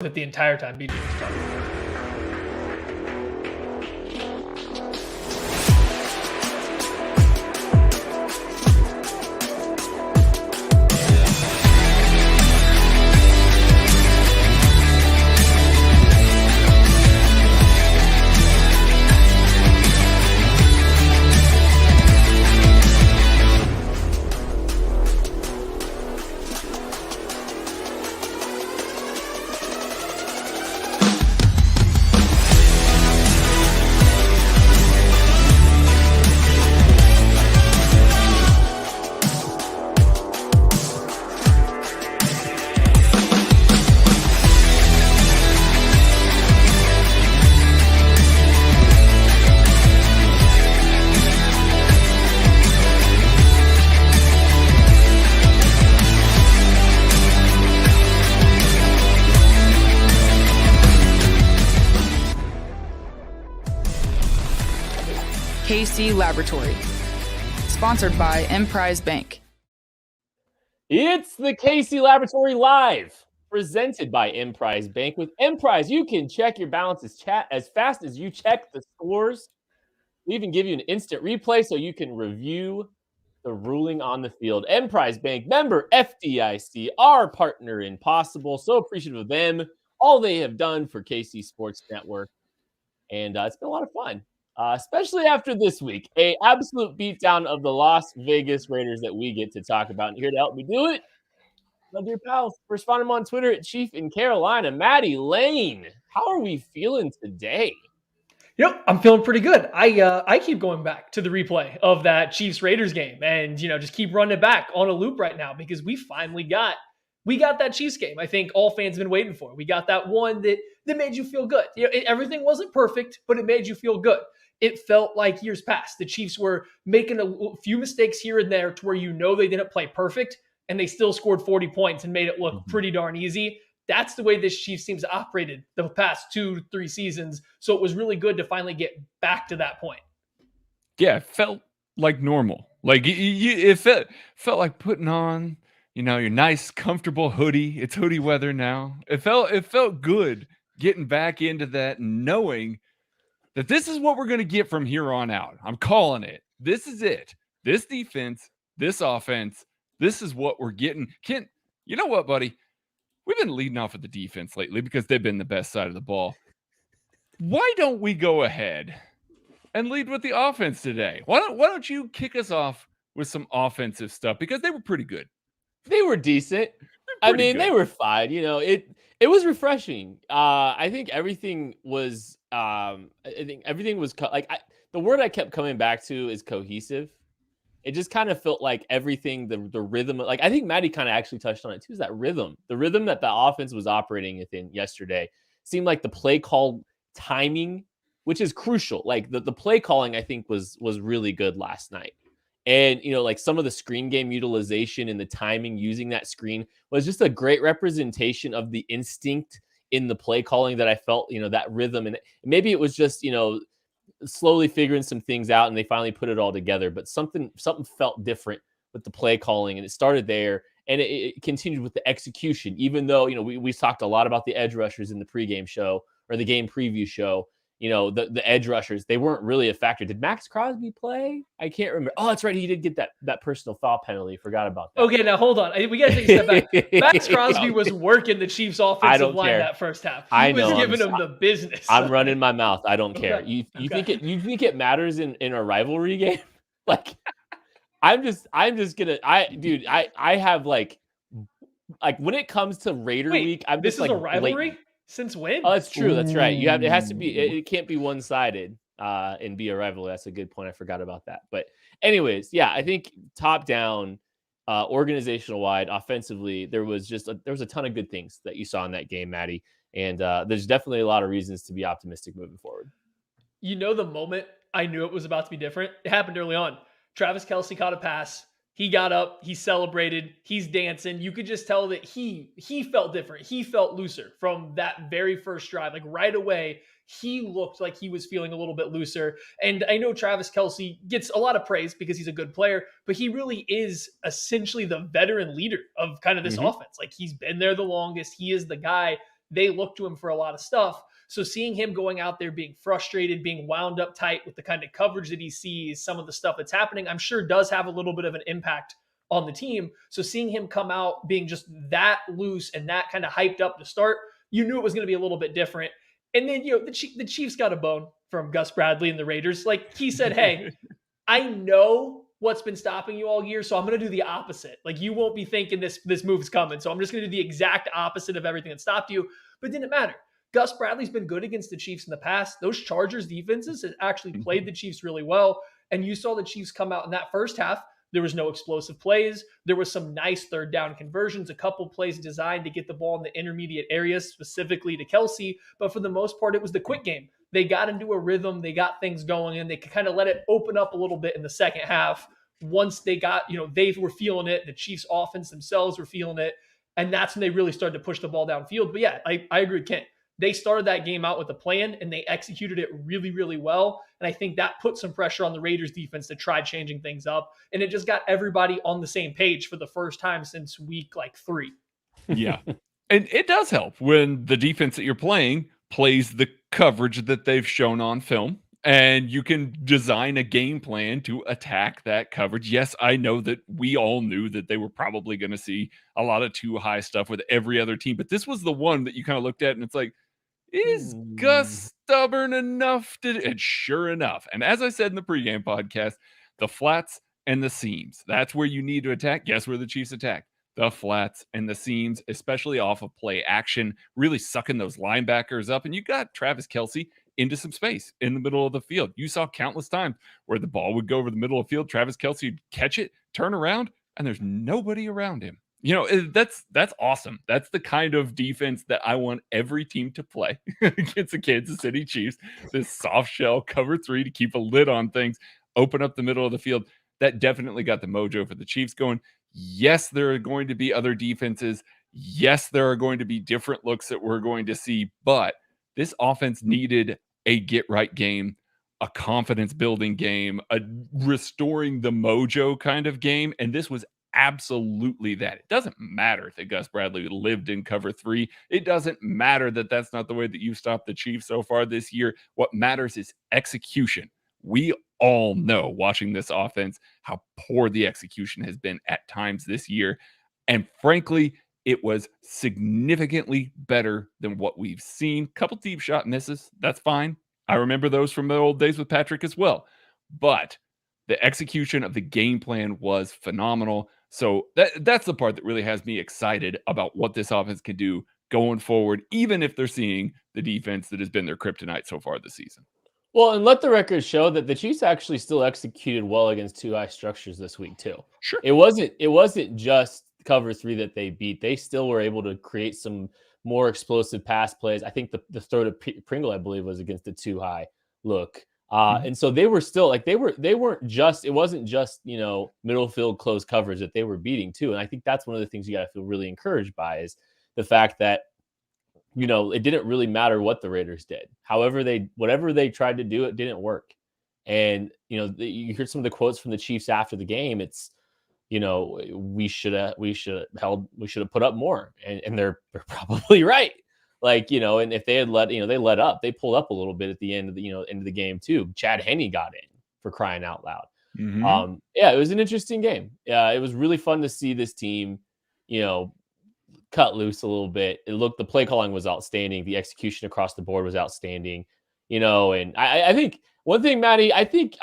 it the entire time BJ was talking. KC Laboratory, sponsored by Emprise Bank. It's the KC Laboratory Live, presented by Emprise Bank. With Emprise, you can check your balances as fast as you check the scores. We even give you an instant replay so you can review the ruling on the field. Emprise Bank, member FDIC, our partner in Possible. So appreciative of them, all they have done for KC Sports Network. And it's been a lot of fun. Especially after this week, a absolute beatdown of the Las Vegas Raiders that we get to talk about. And here to help me do it, my dear pals. First, find him on Twitter at Chief in Carolina, Maddie Lane. How are we feeling today? I'm feeling pretty good. I keep going back to the replay of that Chiefs Raiders game, and just keep running it back on a loop right now because we finally got that Chiefs game. I think all fans have been waiting for. We got that one that made you feel good. Everything wasn't perfect, but it made you feel good. It felt like years past. The Chiefs were making a few mistakes here and there to where they didn't play perfect, and they still scored 40 points and made it look pretty darn easy. That's the way this Chiefs team's operated the past 2-3 seasons. So it was really good to finally get back to that point. Yeah, it felt like normal. Like it felt like putting on, your nice, comfortable hoodie. It's hoodie weather now. It felt good getting back into that and knowing that this is what we're going to get from here on out. I'm calling it. This is it. This defense, this offense, this is what we're getting. Kent, you know what, buddy? We've been leading off with the defense lately because they've been the best side of the ball. Why don't we go ahead and lead with the offense today? Why don't you kick us off with some offensive stuff? Because they were pretty good. They were decent. They were fine. It was refreshing. I think everything was. The word I kept coming back to is cohesive. It just kind of felt like everything, the rhythm. Like I think Maddie kind of actually touched on it too. Is that rhythm? The rhythm that the offense was operating within yesterday seemed like the play call timing, which is crucial. Like the play calling, I think was really good last night. And, like some of the screen game utilization and the timing using that screen was just a great representation of the instinct in the play calling that I felt, that rhythm. And maybe it was just, slowly figuring some things out and they finally put it all together. But something felt different with the play calling, and it started there and it continued with the execution, even though, we talked a lot about the edge rushers in the pregame show or the game preview show. The edge rushers, they weren't really a factor. Did Max Crosby play? I can't remember. Oh, that's right. He did get that personal foul penalty. Forgot about that. Okay, now hold on. We got to take a step back. Max Crosby was working the Chiefs' offensive line that first half. He was giving them the business. I'm running my mouth. I don't care. You think it matters in a rivalry game? Like, I'm just gonna. I have like when it comes to Raider week, I'm just like, this is a rivalry. Since when? Oh, that's true. That's right. It has to be. It can't be one-sided and be a rivalry. That's a good point. I forgot about that. But anyways, yeah, I think top down, organizational wide, offensively, there was a ton of good things that you saw in that game, Maddie. And there's definitely a lot of reasons to be optimistic moving forward. The moment I knew it was about to be different, it happened early on. Travis Kelce caught a pass. He got up, he celebrated, he's dancing. You could just tell that he felt different. He felt looser from that very first drive. Like right away, he looked like he was feeling a little bit looser. And I know Travis Kelce gets a lot of praise because he's a good player, but he really is essentially the veteran leader of kind of this offense. Like he's been there the longest. He is the guy they look to him for a lot of stuff. So seeing him going out there being frustrated, being wound up tight with the kind of coverage that he sees, some of the stuff that's happening, I'm sure does have a little bit of an impact on the team. So seeing him come out being just that loose and that kind of hyped up to start, you knew it was going to be a little bit different. And then, the Chiefs got a bone from Gus Bradley and the Raiders. Like he said, hey, I know what's been stopping you all year, so I'm going to do the opposite. Like you won't be thinking this move's coming. So I'm just going to do the exact opposite of everything that stopped you. But it didn't matter. Gus Bradley's been good against the Chiefs in the past. Those Chargers defenses have actually played the Chiefs really well. And you saw the Chiefs come out in that first half. There was no explosive plays. There was some nice third down conversions, a couple plays designed to get the ball in the intermediate areas, specifically to Kelsey. But for the most part, it was the quick game. They got into a rhythm. They got things going, and they could kind of let it open up a little bit in the second half. Once they got, they were feeling it. The Chiefs offense themselves were feeling it. And that's when they really started to push the ball downfield. But yeah, I agree with Kent. They started that game out with a plan, and they executed it really, really well. And I think that put some pressure on the Raiders defense to try changing things up. And it just got everybody on the same page for the first time since week 3. Yeah. And it does help when the defense that you're playing plays the coverage that they've shown on film, and you can design a game plan to attack that coverage. Yes, I know that we all knew that they were probably going to see a lot of too high stuff with every other team, but this was the one that you kind of looked at and it's like, is Gus stubborn enough to? And sure enough, and as I said in the pregame podcast, the flats and the seams, that's where you need to attack. Guess where the Chiefs attack? The flats and the seams, especially off of play action, really sucking those linebackers up. And you got Travis Kelsey into some space in the middle of the field. You saw countless times where the ball would go over the middle of the field. Travis Kelsey would catch it, turn around, and there's nobody around him. That's awesome. That's the kind of defense that I want every team to play against the Kansas City Chiefs. This soft shell cover 3 to keep a lid on things, open up the middle of the field. That definitely got the mojo for the Chiefs going. Yes, there are going to be other defenses. Yes, there are going to be different looks that we're going to see, but this offense needed a get-right game, a confidence-building game, a restoring the mojo kind of game, and this was absolutely that. It doesn't matter that Gus Bradley lived in cover 3. It doesn't matter that that's not the way that you've stopped the Chiefs so far this year. What matters is execution. We all know, watching this offense, how poor the execution has been at times this year. And frankly, it was significantly better than what we've seen. Couple deep shot misses, that's fine. I remember those from the old days with Patrick as well. But the execution of the game plan was phenomenal. So that's the part that really has me excited about what this offense can do going forward, even if they're seeing the defense that has been their kryptonite so far this season. Well, and let the record show that the Chiefs actually still executed well against two high structures this week too. Sure. It wasn't just cover 3 that they beat. They still were able to create some more explosive pass plays. I think the throw to Pringle, I believe, was against the too high look. And so they were still it wasn't just, middle field close coverage that they were beating too. And I think that's one of the things you got to feel really encouraged by is the fact that, it didn't really matter what the Raiders did. However, whatever they tried to do, it didn't work. And, you heard some of the quotes from the Chiefs after the game. It's, we should have put up more, and they're probably right. And if they had they let up, they pulled up a little bit at the end of the game too. Chad Henne got in, for crying out loud. Mm-hmm. It was an interesting game. It was really fun to see this team, cut loose a little bit. The play calling was outstanding. The execution across the board was outstanding. And I think one thing, Maddie, I think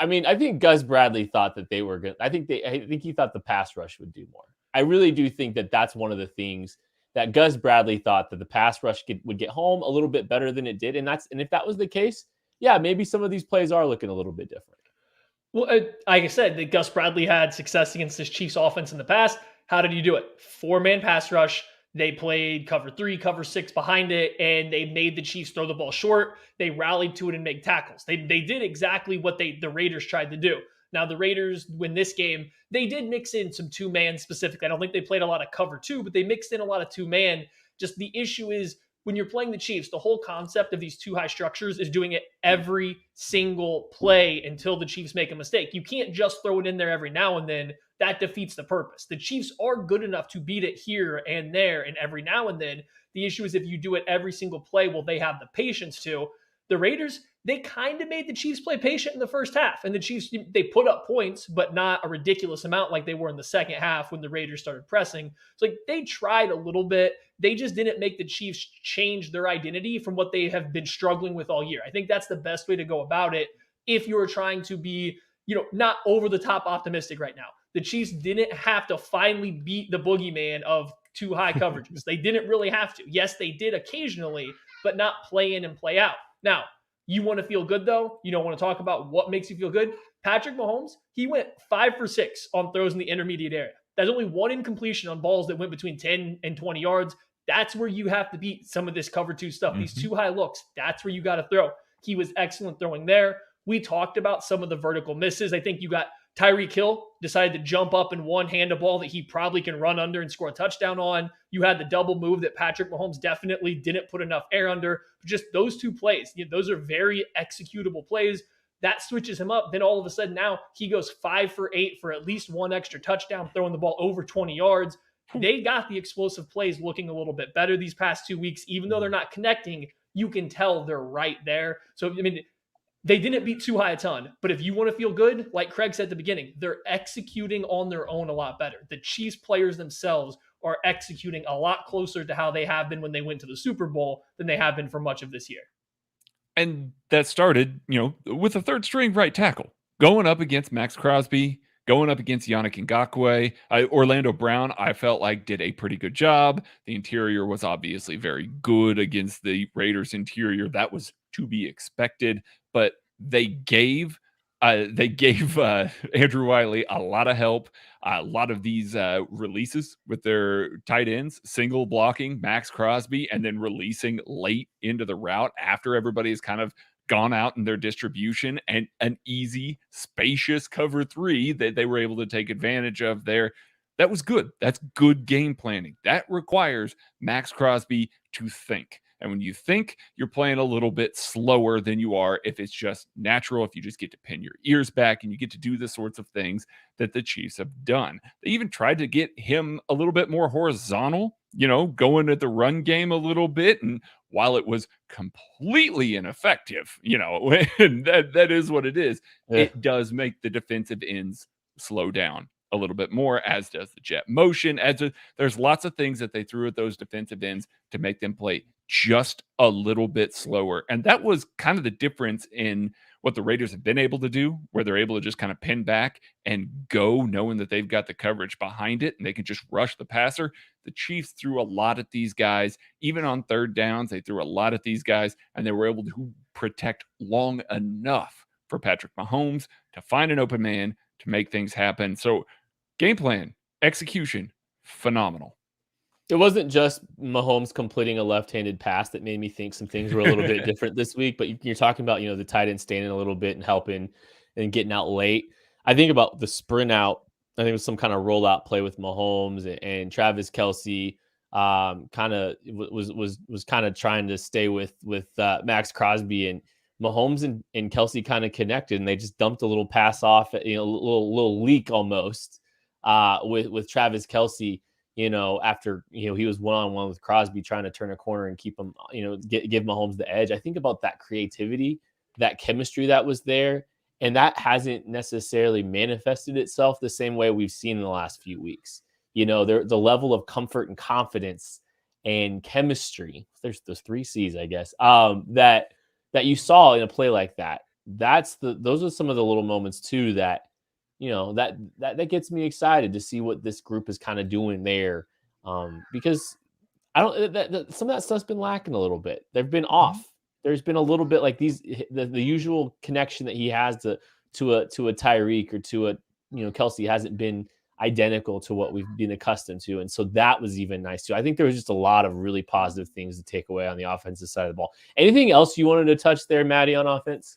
Gus Bradley thought that they were good. I think he thought the pass rush would do more. I really do think that that's one of the things that Gus Bradley thought, that the pass rush would get home a little bit better than it did. And if that was the case, yeah, maybe some of these plays are looking a little bit different. Well, like I said, that Gus Bradley had success against this Chiefs offense in the past. How did he do it? 4-man pass rush. They played cover 3, cover 6 behind it, and they made the Chiefs throw the ball short. They rallied to it and make tackles. They did exactly what the Raiders tried to do. Now, the Raiders win this game. They did mix in some 2-man specifically. I don't think they played a lot of cover 2, but they mixed in a lot of 2-man. Just the issue is, when you're playing the Chiefs, the whole concept of these 2 high structures is doing it every single play until the Chiefs make a mistake. You can't just throw it in there every now and then. That defeats the purpose. The Chiefs are good enough to beat it here and there and every now and then. The issue is if you do it every single play, will they have the patience to? The Raiders, they kind of made the Chiefs play patient in the first half. And the Chiefs, they put up points, but not a ridiculous amount like they were in the second half when the Raiders started pressing. So like they tried a little bit. They just didn't make the Chiefs change their identity from what they have been struggling with all year. I think that's the best way to go about it if you're trying to be, not over the top optimistic right now. The Chiefs didn't have to finally beat the boogeyman of too high coverages. They didn't really have to. Yes, they did occasionally, but not play in and play out. Now, you want to feel good, though? You don't want to talk about what makes you feel good? Patrick Mahomes, he went 5 for 6 on throws in the intermediate area. There's only one incompletion on balls that went between 10 and 20 yards. That's where you have to beat some of this cover 2 stuff. These too high looks, that's where you got to throw. He was excellent throwing there. We talked about some of the vertical misses. I think you got Tyreek Hill decided to jump up and one-hand a ball that he probably can run under and score a touchdown on. You had the double move that Patrick Mahomes definitely didn't put enough air under. Just those 2 plays, those are very executable plays. That switches him up. Then all of a sudden now he goes 5 for 8 for at least one extra touchdown, throwing the ball over 20 yards. They got the explosive plays looking a little bit better these past 2 weeks. Even though they're not connecting, you can tell they're right there. So, they didn't beat too high a ton, but if you want to feel good, like Craig said at the beginning, they're executing on their own a lot better. The Chiefs players themselves are executing a lot closer to how they have been when they went to the Super Bowl than they have been for much of this year. And that started, with a third string right tackle going up against Max Crosby, going up against Yannick Ngakoue. Orlando Brown, I felt like did a pretty good job. The interior was obviously very good against the Raiders interior. That was to be expected, but they gave Andrew Wiley a lot of help. A lot of these releases with their tight ends, single blocking Max Crosby, and then releasing late into the route after everybody has kind of gone out in their distribution, and an easy, spacious cover 3 that they were able to take advantage of there. That was good. That's good game planning. That requires Max Crosby to think. And when you think, you're playing a little bit slower than you are if it's just natural, if you just get to pin your ears back and you get to do the sorts of things that the Chiefs have done. They even tried to get him a little bit more horizontal, going at the run game a little bit. And while it was completely ineffective, and that is what it is, It does make the defensive ends slow down a little bit more, as does the jet motion. There's lots of things that they threw at those defensive ends to make them play just a little bit slower. And that was kind of the difference in what the Raiders have been able to do, where they're able to just kind of pin back and go, knowing that they've got the coverage behind it and they can just rush the passer. The Chiefs threw a lot at these guys, even on third downs. They threw a lot at these guys, and they were able to protect long enough for Patrick Mahomes to find an open man to make things happen. So game plan, execution, phenomenal. It wasn't just Mahomes completing a left-handed pass that made me think some things were a little bit different this week, but you're talking about, the tight end standing a little bit and helping and getting out late. I think about the sprint out. I think it was some kind of rollout play with Mahomes and Travis Kelce kind of was kind of trying to stay with Max Crosby, and Mahomes and Kelce kind of connected, and they just dumped a little pass off, a little leak almost with Travis Kelce. After, he was one-on-one with Crosby trying to turn a corner and keep him, give Mahomes the edge. I think about that creativity, that chemistry that was there, and that hasn't necessarily manifested itself the same way we've seen in the last few weeks. The level of comfort and confidence and chemistry, there's those 3 C's, I guess, that you saw in a play like that. Those are some of the little moments too that, that gets me excited to see what this group is kind of doing there. Because some of that stuff's been lacking a little bit. They've been off. There's been a little bit like the usual connection that he has to a Tyreek or to a, Kelce hasn't been identical to what we've been accustomed to. And so that was even nice too. I think there was just a lot of really positive things to take away on the offensive side of the ball. Anything else you wanted to touch there, Maddie, on offense?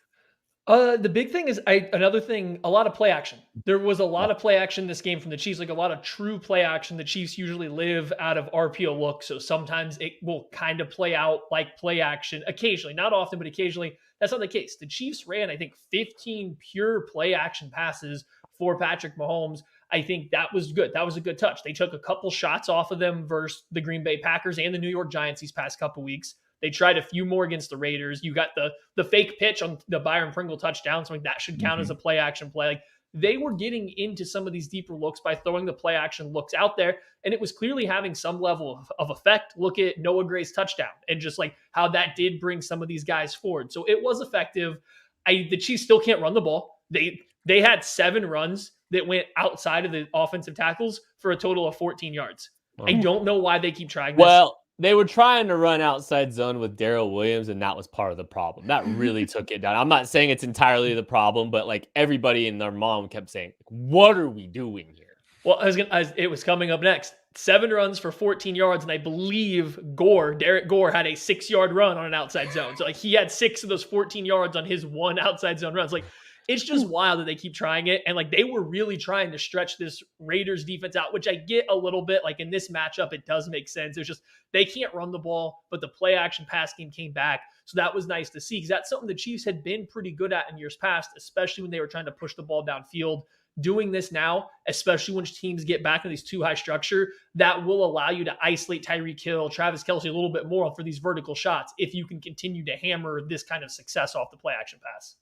The big thing is another thing, a lot of play action. There was a lot of play action in this game from the Chiefs, like a lot of true play action. The Chiefs usually live out of RPO look, so sometimes it will kind of play out like play action occasionally, not often, but occasionally. That's not the case. The Chiefs ran, I think, 15 pure play action passes for Patrick Mahomes. I think that was good. That was a good touch. They took a couple shots off of them versus the Green Bay Packers and the New York Giants these past couple weeks. They tried a few more against the Raiders. You got the fake pitch on the Byron Pringle touchdown, so like that should count as a play action play. Like they were getting into some of these deeper looks by throwing the play action looks out there, and it was clearly having some level of effect. Look at Noah Gray's touchdown and just like how that did bring some of these guys forward. So it was effective. The Chiefs still can't run the ball. They had 7 runs that went outside of the offensive tackles for a total of 14 yards. I don't know why they keep trying this. Well, they were trying to run outside zone with Darrell Williams, and that was part of the problem. That really took it down. I'm not saying it's entirely the problem, but like everybody and their mom kept saying, "What are we doing here?" Well, it was coming up next. 7 runs for 14 yards, and I believe Derek Gore had a 6-yard run on an outside zone. So like he had 6 of those 14 yards on his one outside zone runs. Like it's just wild that they keep trying it. And like they were really trying to stretch this Raiders defense out, which I get a little bit. Like in this matchup, it does make sense. It's just they can't run the ball, but the play action pass game came back. So that was nice to see because that's something the Chiefs had been pretty good at in years past, especially when they were trying to push the ball downfield. Doing this now, especially when teams get back in these too high structure, that will allow you to isolate Tyreek Hill, Travis Kelce a little bit more for these vertical shots if you can continue to hammer this kind of success off the play action pass.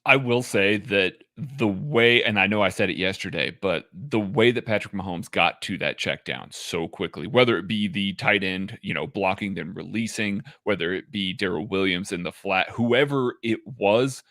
I will say that the way, and I know I said it yesterday, but the way that Patrick Mahomes got to that check down so quickly, whether it be the tight end, blocking then releasing, whether it be Darrell Williams in the flat, whoever it was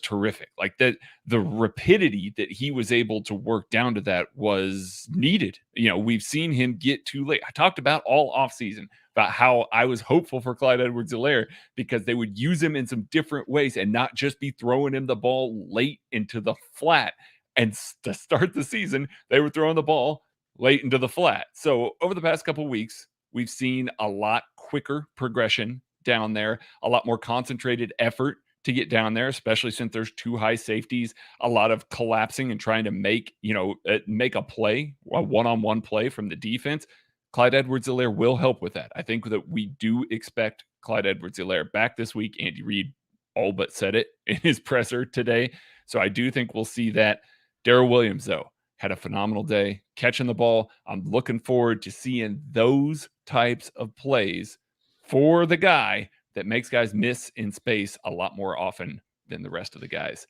terrific. Like that, the rapidity that he was able to work down to that was needed. We've seen him get too late. I talked about all offseason about how I was hopeful for Clyde Edwards-Helaire because they would use him in some different ways and not just be throwing him the ball late into the flat. And to start the season, they were throwing the ball late into the flat. So over the past couple of weeks, we've seen a lot quicker progression down there, a lot more concentrated effort to get down there, especially since there's 2 high safeties, a lot of collapsing and trying to make a play, a one-on-one play from the defense. Clyde Edwards-Helaire will help with that. I think that we do expect Clyde Edwards-Helaire back this week. Andy Reid all but said it in his presser today. So I do think we'll see that. Darrell Williams, though, had a phenomenal day catching the ball. I'm looking forward to seeing those types of plays for the guy that makes guys miss in space a lot more often than the rest of the guys.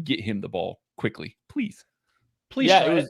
Get him the ball quickly, please. Please try.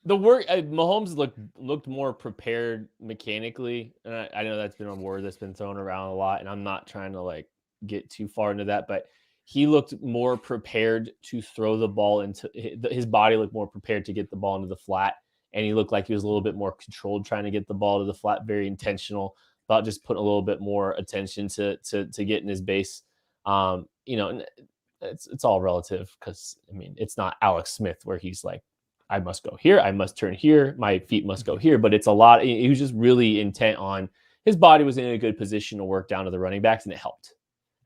The work Mahomes looked more prepared mechanically, and I know that's been a word that's been thrown around a lot, and I'm not trying to like get too far into that, but he looked more prepared to throw the ball into his body looked more prepared to get the ball into the flat, and he looked like he was a little bit more controlled trying to get the ball to the flat, very intentional about just putting a little bit more attention to getting his base. It's all relative because it's not Alex Smith where he's like, I must go here, I must turn here, my feet must go here. But it's a lot. He was just really intent on his body was in a good position to work down to the running backs, and it helped.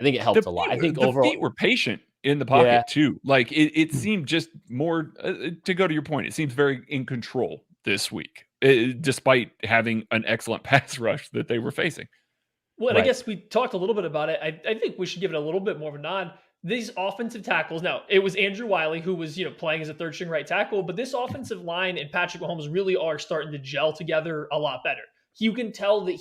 I think it helped a lot. I think overall, the feet were patient in the pocket too. Like it seemed just more to go to your point. It seems very in control this week, despite having an excellent pass rush that they were facing. Well, and I guess we talked a little bit about it. I think we should give it a little bit more of a nod. These offensive tackles, now it was Andrew Wiley who was, playing as a third string right tackle, but this offensive line and Patrick Mahomes really are starting to gel together a lot better. You can tell that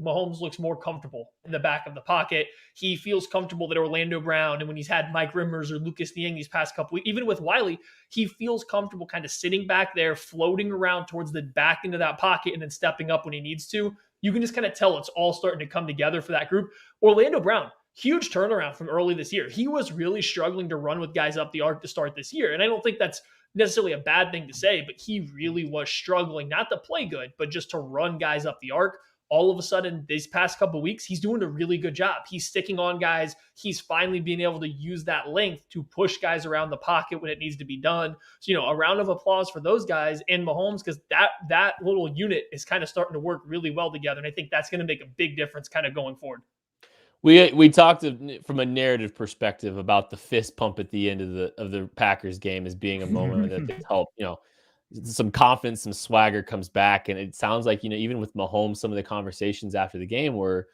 Mahomes looks more comfortable in the back of the pocket. He feels comfortable that Orlando Brown, and when he's had Mike Rimmers or Lucas Niang these past couple weeks, even with Wiley, he feels comfortable kind of sitting back there, floating around towards the back into that pocket and then stepping up when he needs to. You can just kind of tell it's all starting to come together for that group. Orlando Brown, huge turnaround from early this year. He was really struggling to run with guys up the arc to start this year. And I don't think that's necessarily a bad thing to say, but he really was struggling, not to play good, but just to run guys up the arc. All of a sudden, these past couple of weeks, he's doing a really good job. He's sticking on guys. He's finally being able to use that length to push guys around the pocket when it needs to be done. So, a round of applause for those guys and Mahomes, because that little unit is kind of starting to work really well together. And I think that's going to make a big difference kind of going forward. We talked from a narrative perspective about the fist pump at the end of the Packers game as being a moment that helped, some confidence, some swagger comes back. And it sounds like, even with Mahomes, some of the conversations after the game were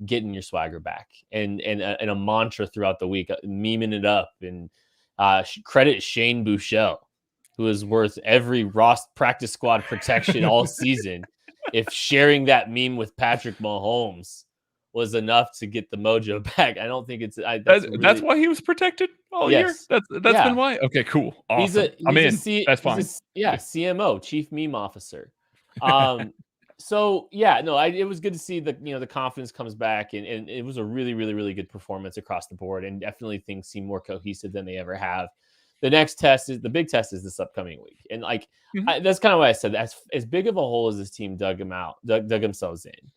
getting your swagger back and a mantra throughout the week, memeing it up and credit Shane Buechele. who is worth every Ross practice squad protection all season, if sharing that meme with Patrick Mahomes was enough to get the mojo back. I don't think That's why he was protected all year. yes. That's been Yeah. why. Okay, cool, awesome. I'm in. That's fine. CMO, chief meme officer. So yeah, no, it was good to see the confidence comes back, and it was a really, really, really good performance across the board, and definitely things seem more cohesive than they ever have. The big test is this upcoming week, and that's kind of why I said that. As big of a hole as this team dug themselves in,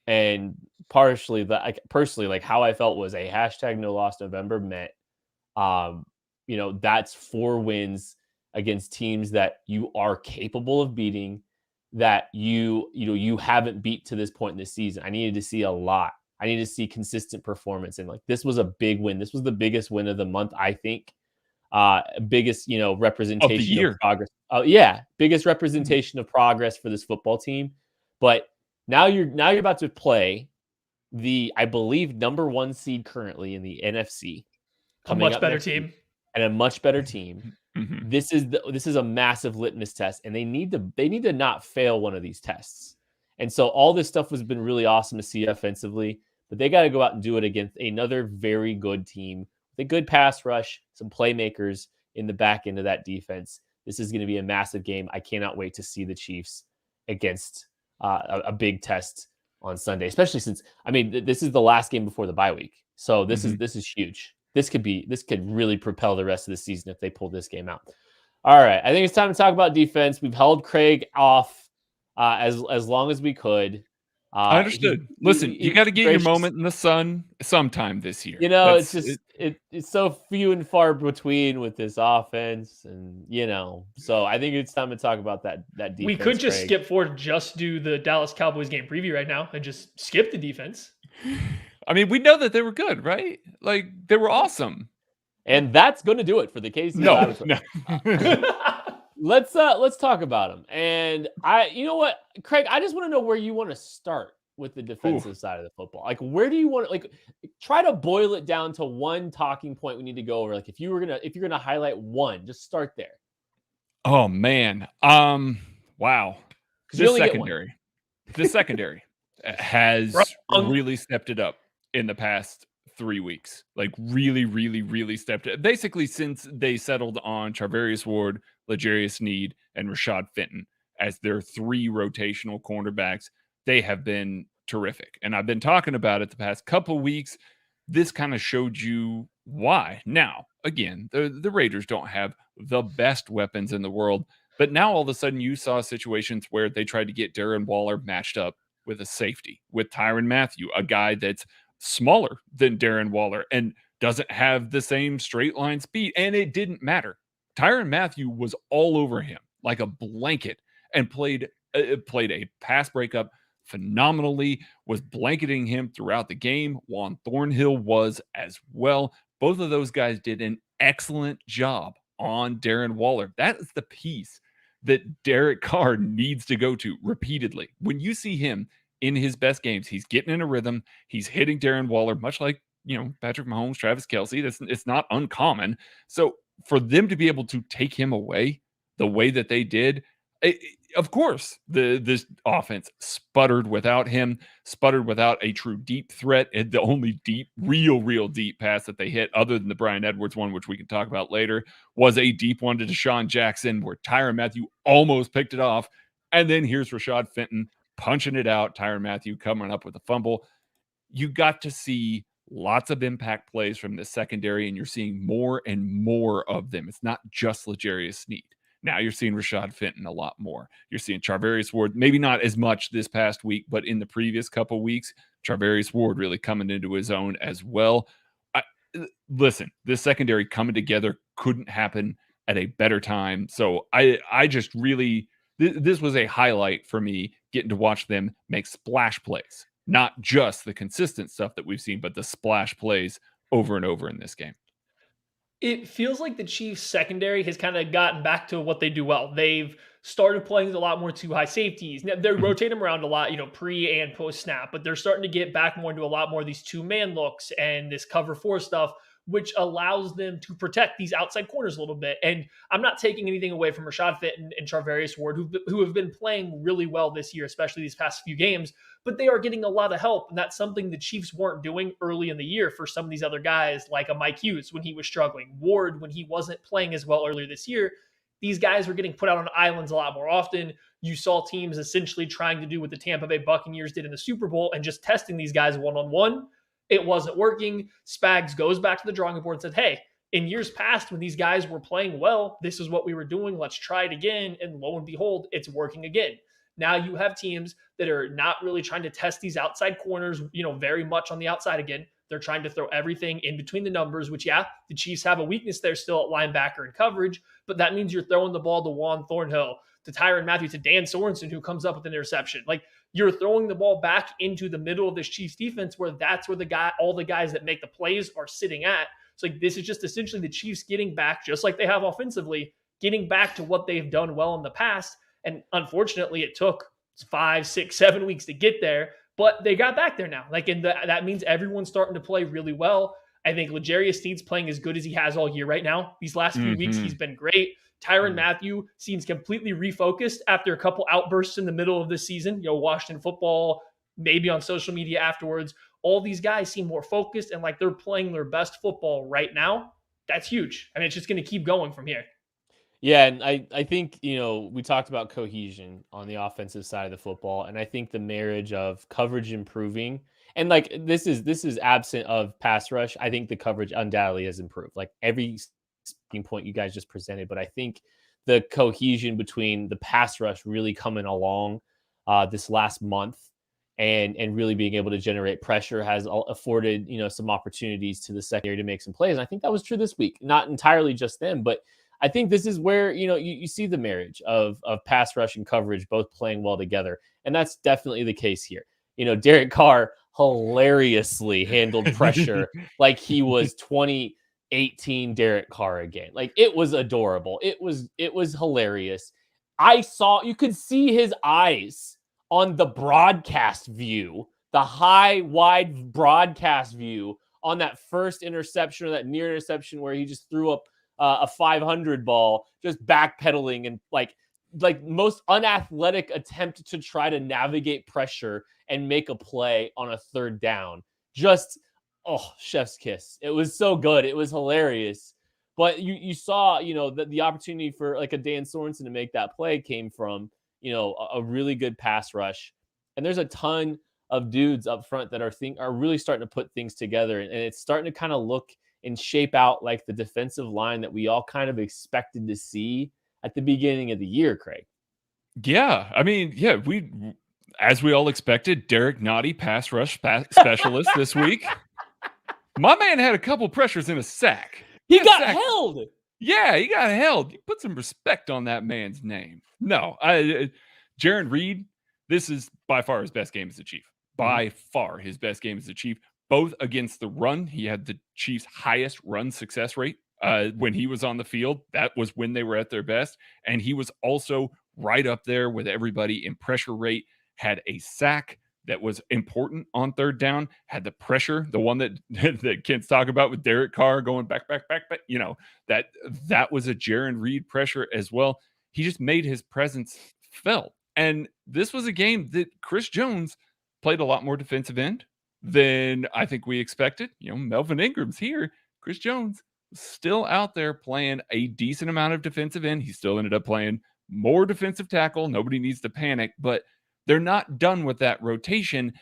and partially personally, like how I felt was a hashtag no loss November meant, that's 4 wins against teams that you are capable of beating, that you haven't beat to this point in the season. I needed to see a lot. I needed to see consistent performance, and this was a big win. This was the biggest win of the month, I think. Biggest representation of progress. Oh yeah, biggest representation of progress for this football team. But now you're about to play the, I believe, number 1 seed currently in the NFC, a much better team, and a much better team. Mm-hmm. This is a massive litmus test, and they need to not fail one of these tests. And so all this stuff has been really awesome to see offensively, but they got to go out and do it against another very good team with a good pass rush, some playmakers in the back end of that defense. This is going to be a massive game. I cannot wait to see the Chiefs against a big test on Sunday, especially since, this is the last game before the bye week. So this is huge. This could really propel the rest of the season if they pull this game out. All right, I think it's time to talk about defense. We've held Craig off as long as we could. I understood. Listen, you got to get your moment in the sun sometime this year. It's so few and far between with this offense, and so I think it's time to talk about that defense. We could just Craig. skip forward, just do the Dallas Cowboys game preview right now, and just skip the defense. We know that they were good, right? Like, they were awesome. And that's going to do it for the KC. No. Let's talk about them. And you know what, Craig, I just want to know where you want to start with the defensive side of the football. Like, where do you want to, try to boil it down to one talking point we need to go over? Like, if you're going to highlight one, just start there. Oh man. Wow. This secondary has really stepped it up in the past 3 weeks. Like, really, really, really stepped it. Basically, since they settled on Charvarius Ward, L'Jarius Sneed, and Rashad Fenton as their 3 rotational cornerbacks, they have been terrific. And I've been talking about it the past couple weeks. This kind of showed you why. Now, again, the Raiders don't have the best weapons in the world, but now all of a sudden you saw situations where they tried to get Darren Waller matched up with a safety, with Tyrann Mathieu, a guy that's smaller than Darren Waller and doesn't have the same straight line speed. And it didn't matter. Tyrann Mathieu was all over him like a blanket and played a pass breakup phenomenally, was blanketing him throughout the game. Juan Thornhill was as well. Both of those guys did an excellent job on Darren Waller. That is the piece that Derek Carr needs to go to repeatedly. When you see him in his best games, he's getting in a rhythm. He's hitting Darren Waller, much like, Patrick Mahomes, Travis Kelce. It's not uncommon. So for them to be able to take him away the way that they did, of course, this offense sputtered without him, sputtered without a true deep threat. And the only real deep pass that they hit, other than the Bryan Edwards one, which we can talk about later, was a deep one to Deshaun Jackson where Tyrann Mathieu almost picked it off. And then here's Rashad Fenton punching it out, Tyrann Mathieu coming up with a fumble. You got to see lots of impact plays from the secondary, and you're seeing more and more of them. It's not just L'Jarius Sneed. Now you're seeing Rashad Fenton a lot more. You're seeing Charvarius Ward, maybe not as much this past week, but in the previous couple weeks, Charvarius Ward really coming into his own as well. Listen, this secondary coming together couldn't happen at a better time. So I just really, this was a highlight for me, getting to watch them make splash plays. Not just the consistent stuff that we've seen, but the splash plays over and over in this game. It feels like the Chiefs secondary has kind of gotten back to what they do well. They've started playing a lot more two high safeties. Now, they rotate them around a lot, pre and post snap, but they're starting to get back more into a lot more of these 2-man looks and this cover 4 stuff which allows them to protect these outside corners a little bit. And I'm not taking anything away from Rashad Fitton and Charvarius Ward, who have been playing really well this year, especially these past few games, but they are getting a lot of help. And that's something the Chiefs weren't doing early in the year for some of these other guys, like a Mike Hughes when he was struggling, Ward when he wasn't playing as well earlier this year. These guys were getting put out on islands a lot more often. You saw teams essentially trying to do what the Tampa Bay Buccaneers did in the Super Bowl and just testing these guys one-on-one. It wasn't working. Spags goes back to the drawing board and said, hey, in years past when these guys were playing well, this is what we were doing. Let's try it again. And lo and behold, it's working again. Now you have teams that are not really trying to test these outside corners, very much on the outside again. They're trying to throw everything in between the numbers, which, yeah, the Chiefs have a weakness there still at linebacker and coverage, but that means you're throwing the ball to Juan Thornhill, to Tyrann Mathieu, to Dan Sorensen, who comes up with an interception. Like, you're throwing the ball back into the middle of this Chiefs defense where that's where all the guys that make the plays are sitting at. So like, this is just essentially the Chiefs getting back, just like they have offensively, getting back to what they've done well in the past. And unfortunately, it took 5, 6, 7 weeks to get there, but they got back there now. Like, and that means everyone's starting to play really well. I think L'Jarius Sneed's playing as good as he has all year right now. These last few weeks, he's been great. Tyrann Mathieu seems completely refocused after a couple outbursts in the middle of the season. Washington football, maybe on social media afterwards. All these guys seem more focused and like they're playing their best football right now. That's huge. I mean, it's just going to keep going from here. Yeah, and I think, we talked about cohesion on the offensive side of the football, and I think the marriage of coverage improving, and like this is absent of pass rush. I think the coverage undoubtedly has improved. Like every speaking point you guys just presented, but I think the cohesion between the pass rush really coming along this last month and really being able to generate pressure has afforded, some opportunities to the secondary to make some plays. And I think that was true this week, not entirely just them, but I think this is where, you see the marriage of pass rush and coverage both playing well together. And that's definitely the case here. Derek Carr hilariously handled pressure like he was 2018 Derek Carr again. Like, it was adorable. It was hilarious. You could see his eyes on the broadcast view, the high, wide broadcast view on that first interception or that near interception where he just threw up a 500 ball, just backpedaling and like most unathletic attempt to try to navigate pressure and make a play on a third down. Just, chef's kiss. It was so good. It was hilarious. But you saw, that the opportunity for like a Dan Sorensen to make that play came from, a really good pass rush. And there's a ton of dudes up front that are really starting to put things together. And it's starting to kind of look and shape out like the defensive line that we all kind of expected to see at the beginning of the year, Craig. Yeah. I mean, yeah, as we all expected, Derek Nottie, pass rush specialist this week. My man had a couple pressures in a sack. He got held. Yeah, he got held. You put some respect on that man's name. No, Jaron Reed, this is by far his best game as a Chief. By far his best game as a Chief. Both against the run. He had the Chiefs' highest run success rate when he was on the field. That was when they were at their best. And he was also right up there with everybody in pressure rate, had a sack that was important on third down, had the pressure, the one that Kent's talking about with Derek Carr going back. That was a Jaron Reed pressure as well. He just made his presence felt. And this was a game that Chris Jones played a lot more defensive end than I think we expected. Melvin Ingram's here. Chris Jones still out there playing a decent amount of defensive end. He still ended up playing more defensive tackle. Nobody needs to panic, but they're not done with that rotation.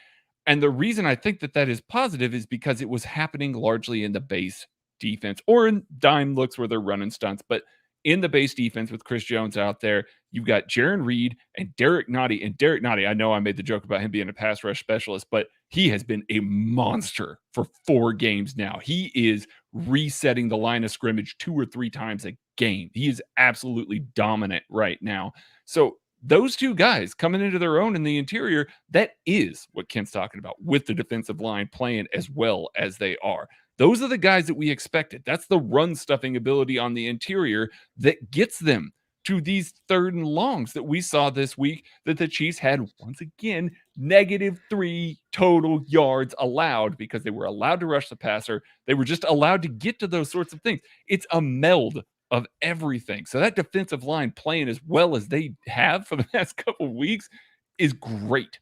And the reason I think that is positive is because it was happening largely in the base defense or in dime looks where they're running stunts. But in the base defense with Chris Jones out there, you've got Jaron Reed and Derek Nottie. And Derek Nottie, I know I made the joke about him being a pass rush specialist, but he has been a monster for 4 games now. He is resetting the line of scrimmage 2 or 3 times a game. He is absolutely dominant right now. So those two guys coming into their own in the interior, that is what Kent's talking about with the defensive line playing as well as they are. Those are the guys that we expected. That's the run stuffing ability on the interior that gets them to these third and longs that we saw this week that the Chiefs had once again -3 total yards allowed because they were allowed to rush the passer. They were just allowed to get to those sorts of things. It's a meld of everything. So that defensive line playing as well as they have for the past couple of weeks is great.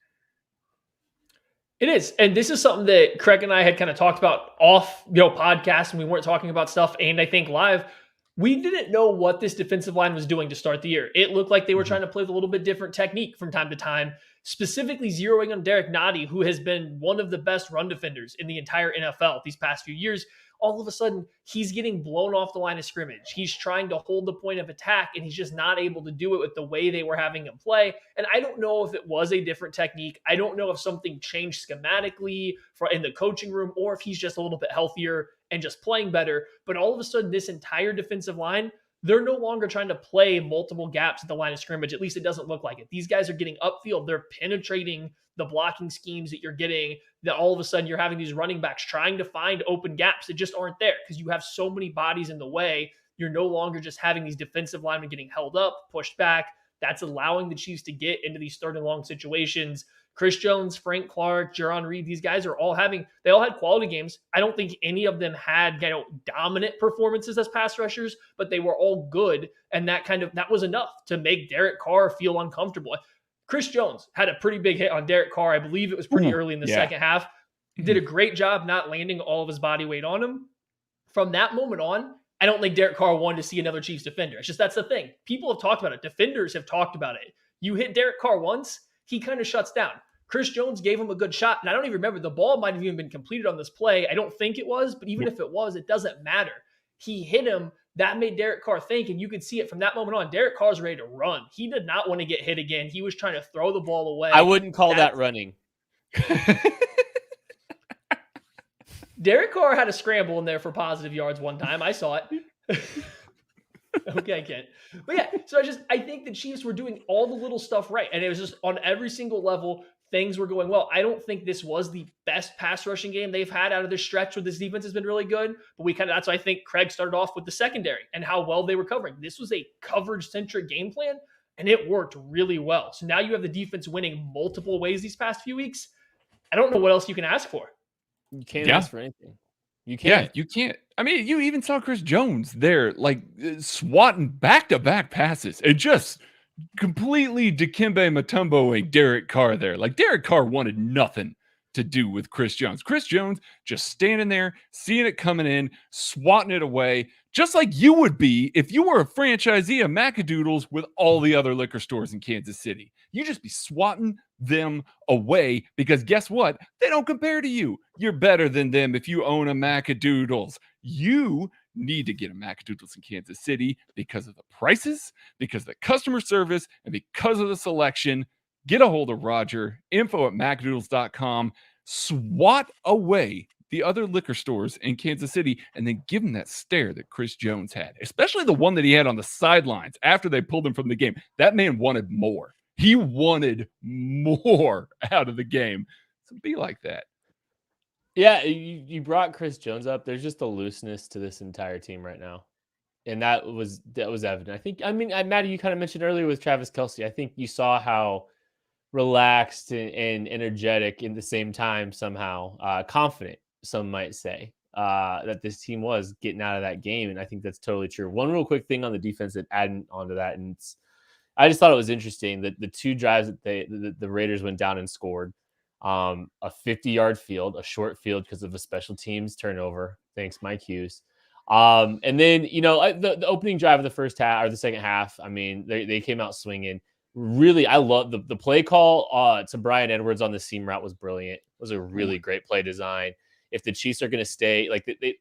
It is. And this is something that Craig and I had kind of talked about off, podcast, and we weren't talking about stuff. And I think live, we didn't know what this defensive line was doing to start the year. It looked like they were trying to play with a little bit different technique from time to time, specifically zeroing on Derek Nottie, who has been one of the best run defenders in the entire NFL these past few years. All of a sudden, he's getting blown off the line of scrimmage. He's trying to hold the point of attack, and he's just not able to do it with the way they were having him play. And I don't know if it was a different technique. I don't know if something changed schematically in the coaching room, or if he's just a little bit healthier and just playing better. But all of a sudden, this entire defensive line, they're no longer trying to play multiple gaps at the line of scrimmage. At least it doesn't look like it. These guys are getting upfield. They're penetrating the blocking schemes that you're getting, that all of a sudden you're having these running backs trying to find open gaps that just aren't there because you have so many bodies in the way. You're no longer just having these defensive linemen getting held up, pushed back. That's allowing the Chiefs to get into these third and long situations. Chris Jones, Frank Clark, Jaron Reed, these guys are they all had quality games. I don't think any of them had dominant performances as pass rushers, but they were all good. And that was enough to make Derek Carr feel uncomfortable. Chris Jones had a pretty big hit on Derek Carr. I believe it was pretty early in the second half. Did a great job not landing all of his body weight on him. From that moment on, I don't think Derek Carr wanted to see another Chiefs defender. It's just, that's the thing. People have talked about it. Defenders have talked about it. You hit Derek Carr once, he kind of shuts down. Chris Jones gave him a good shot. And I don't even remember, the ball might have even been completed on this play. I don't think it was, but even if it was, it doesn't matter. He hit him. That made Derek Carr think, and you could see it from that moment on. Derek Carr's ready to run. He did not want to get hit again. He was trying to throw the ball away. I wouldn't call that running. Derek Carr had a scramble in there for positive yards one time. I saw it. Okay, I can't. But yeah, so I think the Chiefs were doing all the little stuff right. And it was just on every single level, things were going well. I don't think this was the best pass rushing game they've had out of this stretch where this defense has been really good. But that's why I think Craig started off with the secondary and how well they were covering. This was a coverage-centric game plan, and it worked really well. So now you have the defense winning multiple ways these past few weeks. I don't know what else you can ask for. You can't ask for anything. You can't. Yeah, you can't. I mean, you even saw Chris Jones there, swatting back-to-back passes and just completely Dikembe Mutomboing Derek Carr there. Derek Carr wanted nothing to do with Chris Jones. Chris Jones just standing there, seeing it coming in, swatting it away, just like you would be if you were a franchisee of Macadoodles with all the other liquor stores in Kansas City. You just be swatting them away because guess what? They don't compare to you. You're better than them if you own a Macadoodles. You need to get a Macadoodles in Kansas City because of the prices, because of the customer service, and because of the selection. Get a hold of Roger, info@macadoodles.com. Swat away the other liquor stores in Kansas City and then give him that stare that Chris Jones had, especially the one that he had on the sidelines after they pulled him from the game. That man wanted more. He wanted more out of the game. So be like that. Yeah, you brought Chris Jones up. There's just a looseness to this entire team right now. And that was evident. Maddie, you kind of mentioned earlier with Travis Kelce. I think you saw how relaxed and energetic in the same time, somehow confident, some might say, that this team was getting out of that game. And I think that's totally true. One real quick thing on the defense that adding onto that, and I just thought it was interesting that the two drives that the Raiders went down and scored, a 50-yard field, a short field because of a special teams turnover. Thanks, Mike Hughes. And then, the opening drive of the first half or the second half, they came out swinging. Really, I love the play call to Bryan Edwards on the seam route was brilliant. It was a really great play design. If the Chiefs are going to stay, they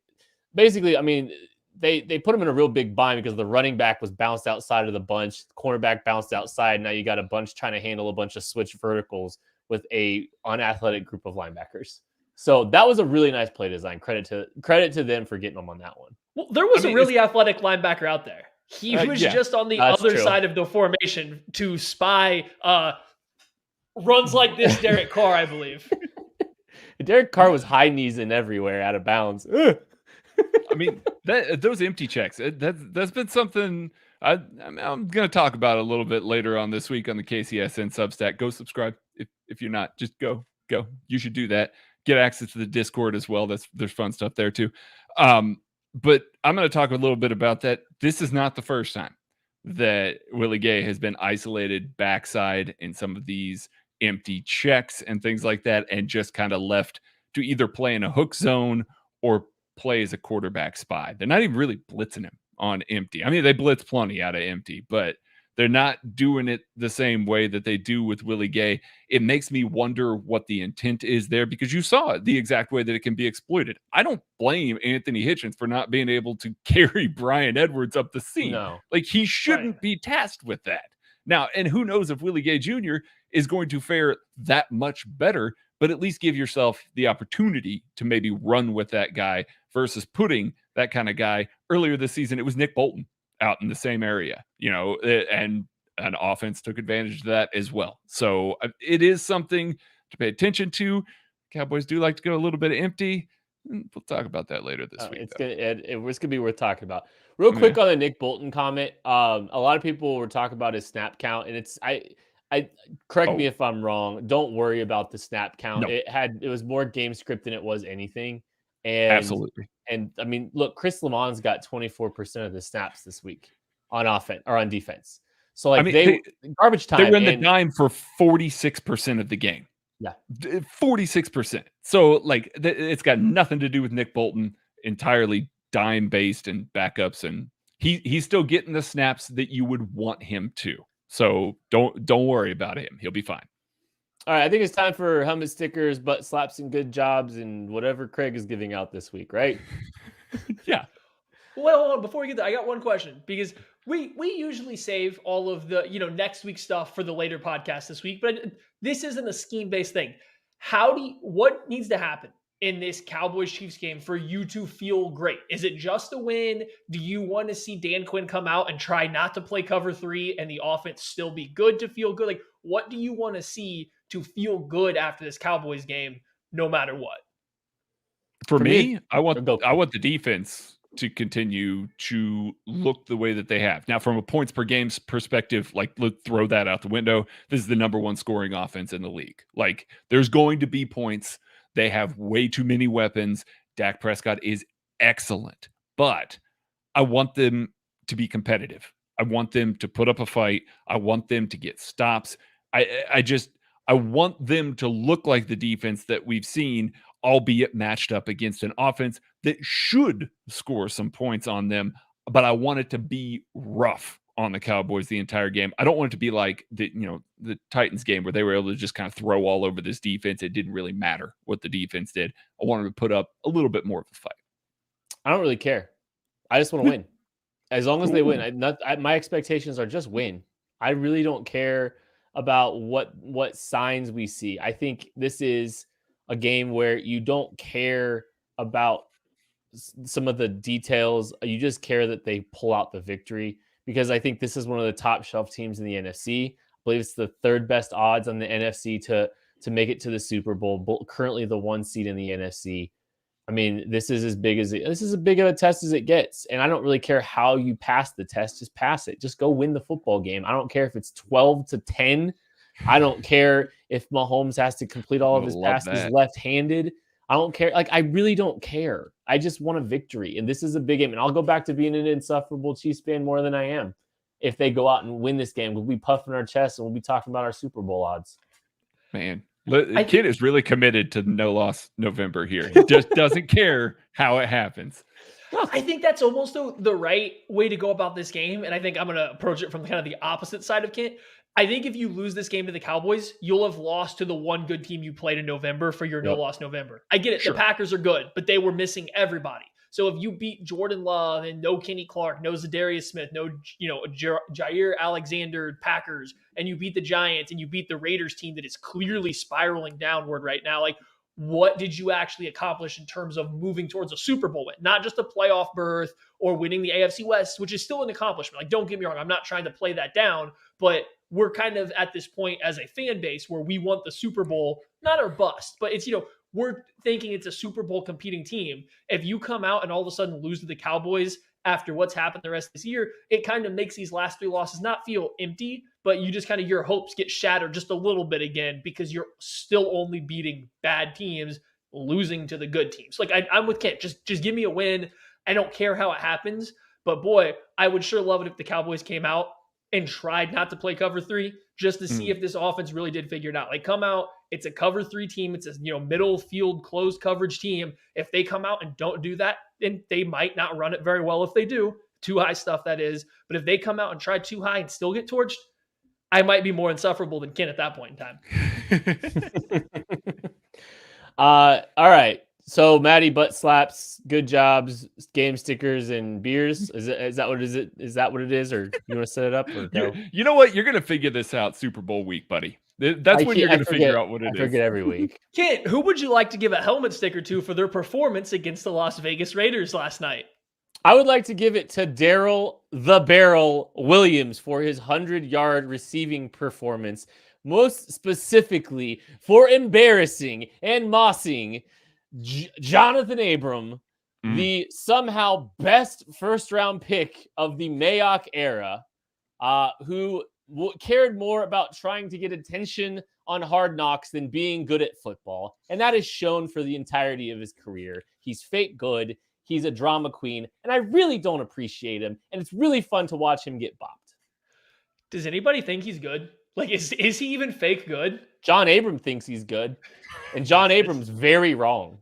basically, they put him in a real big bind because the running back was bounced outside of the bunch. The cornerback bounced outside. Now you got a bunch trying to handle a bunch of switch verticals with a unathletic group of linebackers. So that was a really nice play design. Credit to them for getting them on that one. Well, there was a really athletic linebacker out there. He was just on the other side of the formation to spy runs like this Derek Carr, I believe. Derek Carr was high knees and everywhere out of bounds. Those empty checks, that's been something I'm going to talk about a little bit later on this week on the KCSN Substack. Go subscribe If you're not, just go. You should do that. Get access to the Discord as well. There's fun stuff there too. But I'm going to talk a little bit about that. This is not the first time that Willie Gay has been isolated backside in some of these empty checks and things like that, and just kind of left to either play in a hook zone or play as a quarterback spy. They're not even really blitzing him on empty. I mean, they blitz plenty out of empty, but they're not doing it the same way that they do with Willie Gay. It makes me wonder what the intent is there, because you saw the exact way that it can be exploited. I don't blame Anthony Hitchens for not being able to carry Brian Edwards up the seam. No. Like, he shouldn't be tasked with that. Now, and who knows if Willie Gay Jr. is going to fare that much better, but at least give yourself the opportunity to maybe run with that guy versus putting that kind of guy. Earlier this season, it was Nick Bolton out in the same area, and an offense took advantage of that as well. So it is something to pay attention to. Cowboys do like to go a little bit empty. We'll talk about that later this week. It's gonna be worth talking about. Real quick on the Nick Bolton comment. A lot of people were talking about his snap count, and I correct me if I'm wrong. Don't worry about the snap count. No. It was more game script than it was anything. And Absolutely. And I mean, look, Chris Lamont's got 24% of the snaps this week on offense or on defense. So like, they garbage time. They run the dime for 46% of the game. Yeah, 46%. So like, it's got nothing to do with Nick Bolton. Entirely dime based and backups, and he's still getting the snaps that you would want him to. So don't worry about him. He'll be fine. All right, I think it's time for helmet stickers, butt slaps, and good jobs, and whatever Craig is giving out this week, right? Yeah. Well, hold on, before we get there, I got one question, because we usually save all of the next week's stuff for the later podcast this week, but this isn't a scheme-based thing. What needs to happen in this Cowboys-Chiefs game for you to feel great? Is it just a win? Do you want to see Dan Quinn come out and try not to play cover 3 and the offense still be good to feel good? Like, what do you want to see to feel good after this Cowboys game, no matter what? For me, I want the defense to continue to look the way that they have. Now, from a points per games perspective, like, let's throw that out the window. This is the number 1 scoring offense in the league. Like, there's going to be points. They have way too many weapons. Dak Prescott is excellent, but I want them to be competitive. I want them to put up a fight. I want them to get stops. I want them to look like the defense that we've seen, albeit matched up against an offense that should score some points on them. But I want it to be rough on the Cowboys the entire game. I don't want it to be like the Titans game where they were able to just kind of throw all over this defense. It didn't really matter what the defense did. I want them to put up a little bit more of a fight. I don't really care. I just want to win. As long as they win. My expectations are just win. I really don't care about what signs we see. I think this is a game where you don't care about some of the details. You just care that they pull out the victory, because I think this is one of the top shelf teams in the NFC. I believe it's the 3rd best odds on the NFC to make it to the Super Bowl. Currently the 1 seed in the NFC. I mean, this is as big of a test as it gets. And I don't really care how you pass the test. Just pass it. Just go win the football game. I don't care if it's 12-10. I don't care if Mahomes has to complete all of his passes left-handed. I don't care. Like, I really don't care. I just want a victory. And this is a big game. And I'll go back to being an insufferable Chiefs fan more than I am. If they go out and win this game, we'll be puffing our chests and we'll be talking about our Super Bowl odds. Man, the kid is really committed to no loss November here. He just doesn't care how it happens. I think that's almost the right way to go about this game. And I think I'm going to approach it from kind of the opposite side of Kent. I think if you lose this game to the Cowboys, you'll have lost to the one good team you played in November for your no-loss November. I get it. Sure. The Packers are good, but they were missing everybody. So if you beat Jordan Love and no Kenny Clark, no Zadarius Smith, no Jair Alexander Packers, and you beat the Giants and you beat the Raiders team that is clearly spiraling downward right now, like, what did you actually accomplish in terms of moving towards a Super Bowl win? Not just a playoff berth or winning the AFC West, which is still an accomplishment. Like, don't get me wrong, I'm not trying to play that down, but we're kind of at this point as a fan base where we want the Super Bowl, not our bust, but it's, we're thinking it's a Super Bowl competing team. If you come out and all of a sudden lose to the Cowboys after what's happened the rest of this year, it kind of makes these last 3 losses not feel empty, but you just kind of, your hopes get shattered just a little bit again because you're still only beating bad teams, losing to the good teams. Like I'm with Kent. Just give me a win. I don't care how it happens. But boy, I would sure love it if the Cowboys came out and tried not to play cover 3 just to see if this offense really did figure it out. Like come out, it's a cover 3 team. It's a middle field closed coverage team. If they come out and don't do that, then they might not run it very well if they do. Too high stuff, that is. But if they come out and try too high and still get torched, I might be more insufferable than Ken at that point in time. All right. So Maddie butt slaps, good jobs, game stickers, and beers. Is that what it is? Is that what it is, or you want to set it up? Or no? You know what? You're gonna figure this out Super Bowl week, buddy. That's when you're gonna figure out what it is. I forget every week. Kent, who would you like to give a helmet sticker to for their performance against the Las Vegas Raiders last night? I would like to give it to Darrell the Barrel Williams for his 100-yard receiving performance, most specifically for embarrassing and mossing Jonathan Abram, the somehow best first-round pick of the Mayock era, who cared more about trying to get attention on Hard Knocks than being good at football. And that is shown for the entirety of his career. He's fake good. He's a drama queen. And I really don't appreciate him. And it's really fun to watch him get bopped. Does anybody think he's good? Like, is he even fake good? John Abram thinks he's good. And John Abram's very wrong.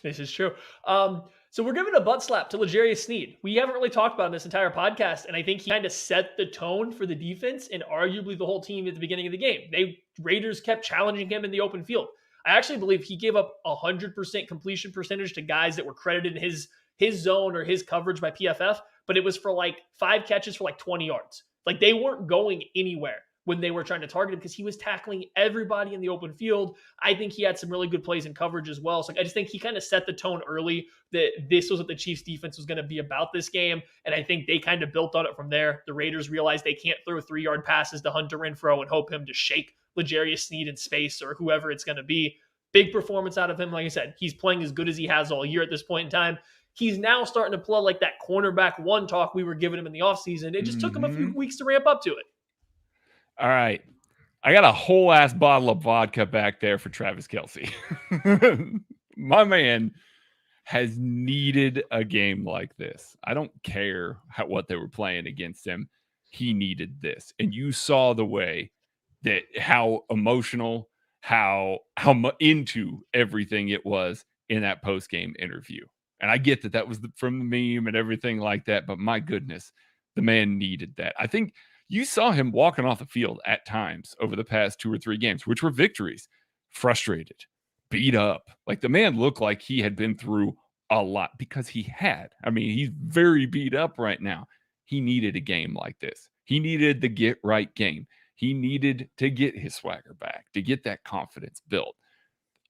This is true. So we're giving a butt slap to L'Jarius Sneed. We haven't really talked about him this entire podcast, and I think he kind of set the tone for the defense and arguably the whole team at the beginning of the game. Raiders kept challenging him in the open field. I actually believe he gave up 100% completion percentage to guys that were credited in his zone or his coverage by PFF, but it was for like 5 catches for like 20 yards. Like they weren't going anywhere when they were trying to target him because he was tackling everybody in the open field. I think he had some really good plays in coverage as well. So I just think he kind of set the tone early that this was what the Chiefs defense was going to be about this game. And I think they kind of built on it from there. The Raiders realized they can't throw 3-yard passes to Hunter Renfrow and hope him to shake L'Jarius Sneed in space or whoever it's going to be. Big performance out of him. Like I said, he's playing as good as he has all year at this point in time. He's now starting to play like that cornerback 1 talk we were giving him in the offseason. It just took him a few weeks to ramp up to it. All right. I got a whole ass bottle of vodka back there for Travis Kelce. My man has needed a game like this. I don't care what they were playing against him. He needed this. And you saw the way that how emotional, how into everything it was in that post-game interview. And I get that was from the meme and everything like that, but my goodness, the man needed that. I think you saw him walking off the field at times over the past 2 or 3 games, which were victories, frustrated, beat up. Like the man looked like he had been through a lot because he had. I mean, he's very beat up right now. He needed a game like this. He needed the get right game. He needed to get his swagger back, to get that confidence built.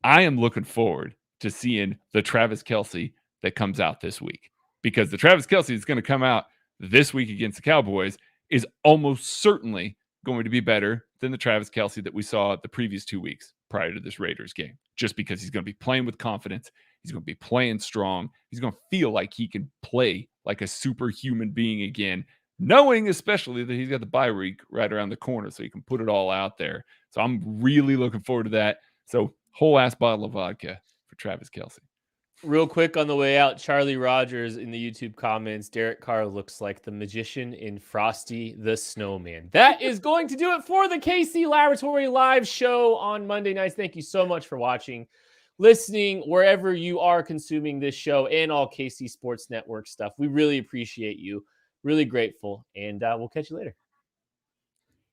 I am looking forward to seeing the Travis Kelce that comes out this week, because the Travis Kelce that's going to come out this week against the Cowboys is almost certainly going to be better than the Travis Kelce that we saw the previous 2 weeks prior to this Raiders game, just because he's going to be playing with confidence. He's going to be playing strong. He's going to feel like he can play like a superhuman being again, knowing especially that he's got the bye week right around the corner, so he can put it all out there. So I'm really looking forward to that. So whole ass bottle of vodka for Travis Kelce. Real quick on the way out, Charlie Rogers in the YouTube comments, Derek Carr looks like the magician in Frosty the Snowman. That is going to do it for the KC Laboratory live show on Monday nights. Thank you so much for watching, listening, wherever you are consuming this show and all KC Sports Network stuff. We really appreciate you. Really grateful. And we'll catch you later.